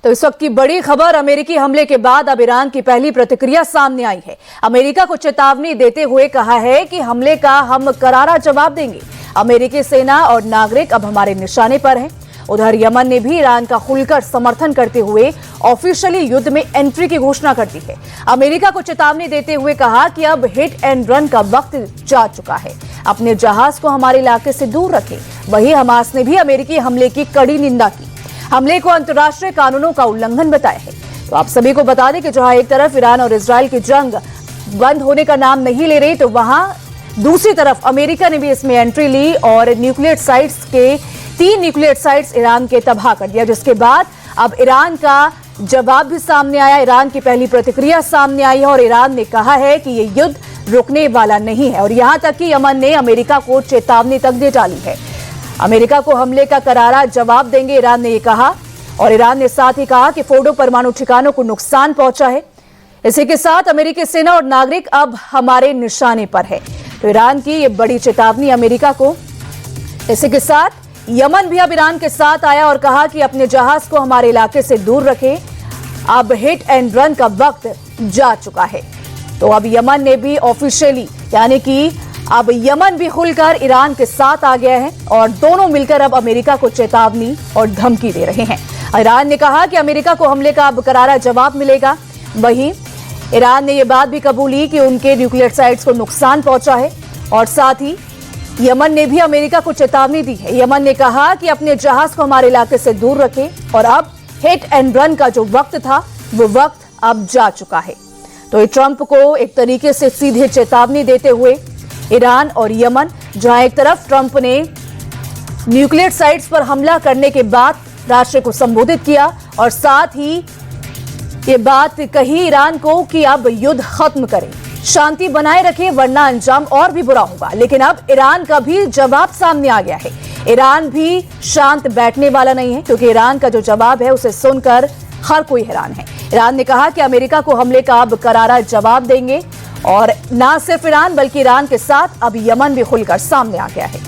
तो इस वक्त की बड़ी खबर, अमेरिकी हमले के बाद अब ईरान की पहली प्रतिक्रिया सामने आई है। अमेरिका को चेतावनी देते हुए कहा है कि हमले का हम करारा जवाब देंगे। अमेरिकी सेना और नागरिक अब हमारे निशाने पर हैं। उधर यमन ने भी ईरान का खुलकर समर्थन करते हुए ऑफिशियली युद्ध में एंट्री की घोषणा कर दी है। अमेरिका को चेतावनी देते हुए कहा कि अब हिट एंड रन का वक्त जा चुका है, अपने जहाज को हमारे इलाके से दूर रखें। वहीं हमास ने भी अमेरिकी हमले की कड़ी निंदा की, हमले को अंतर्राष्ट्रीय कानूनों का उल्लंघन बताया है। तो आप सभी को बता दें कि जहां एक तरफ ईरान और इजरायल की जंग बंद होने का नाम नहीं ले रही, तो वहां दूसरी तरफ अमेरिका ने भी इसमें एंट्री ली और न्यूक्लियर साइट्स के 3 न्यूक्लियर साइट्स ईरान के तबाह कर दिया, जिसके बाद अब ईरान का जवाब भी सामने आया। ईरान की पहली प्रतिक्रिया सामने आई है और ईरान ने कहा है कि ये युद्ध रुकने वाला नहीं है। और यहां तक कि यमन ने अमेरिका को चेतावनी तक दे डाली है। अमेरिका को हमले का करारा जवाब देंगे, ईरान ने ये कहा। और ईरान ने साथ ही कहा कि फोर्डो परमाणु ठिकानों को नुकसान पहुंचा है। इसी के साथ अमेरिकी सेना और नागरिक अब हमारे निशाने पर है। तो ईरान की ये बड़ी चेतावनी अमेरिका को। इसी के साथ यमन भी अब ईरान के साथ आया और कहा कि अपने जहाज को हमारे इलाके से दूर रखें, अब हिट एंड रन का वक्त जा चुका है। तो अब यमन ने भी ऑफिशियली, यानी कि अब यमन भी खुलकर ईरान के साथ आ गया है और दोनों मिलकर अब अमेरिका को चेतावनी और धमकी दे रहे हैं। ईरान ने कहा कि अमेरिका को हमले का अब करारा जवाब मिलेगा। वहीं ईरान ने यह बात भी कबूली कि उनके न्यूक्लियर साइट्स को नुकसान पहुंचा है। और साथ ही यमन ने भी अमेरिका को चेतावनी दी है। यमन ने कहा कि अपने जहाज को हमारे इलाके से दूर रखें और अब हिट एंड रन का जो वक्त था वो वक्त अब जा चुका है। तो ट्रंप को एक तरीके से सीधे चेतावनी देते हुए ईरान और यमन, जहां एक तरफ ट्रंप ने न्यूक्लियर साइट्स पर हमला करने के बाद राष्ट्र को संबोधित किया और साथ ही ये बात कही ईरान को कि अब युद्ध खत्म करें, शांति बनाए रखें, वरना अंजाम और भी बुरा होगा। लेकिन अब ईरान का भी जवाब सामने आ गया है। ईरान भी शांत बैठने वाला नहीं है, क्योंकि ईरान का जो जवाब है उसे सुनकर हर कोई हैरान है। ईरान ने कहा कि अमेरिका को हमले का अब करारा जवाब देंगे और ना सिर्फ ईरान बल्कि ईरान के साथ अब यमन भी खुलकर सामने आ गया है।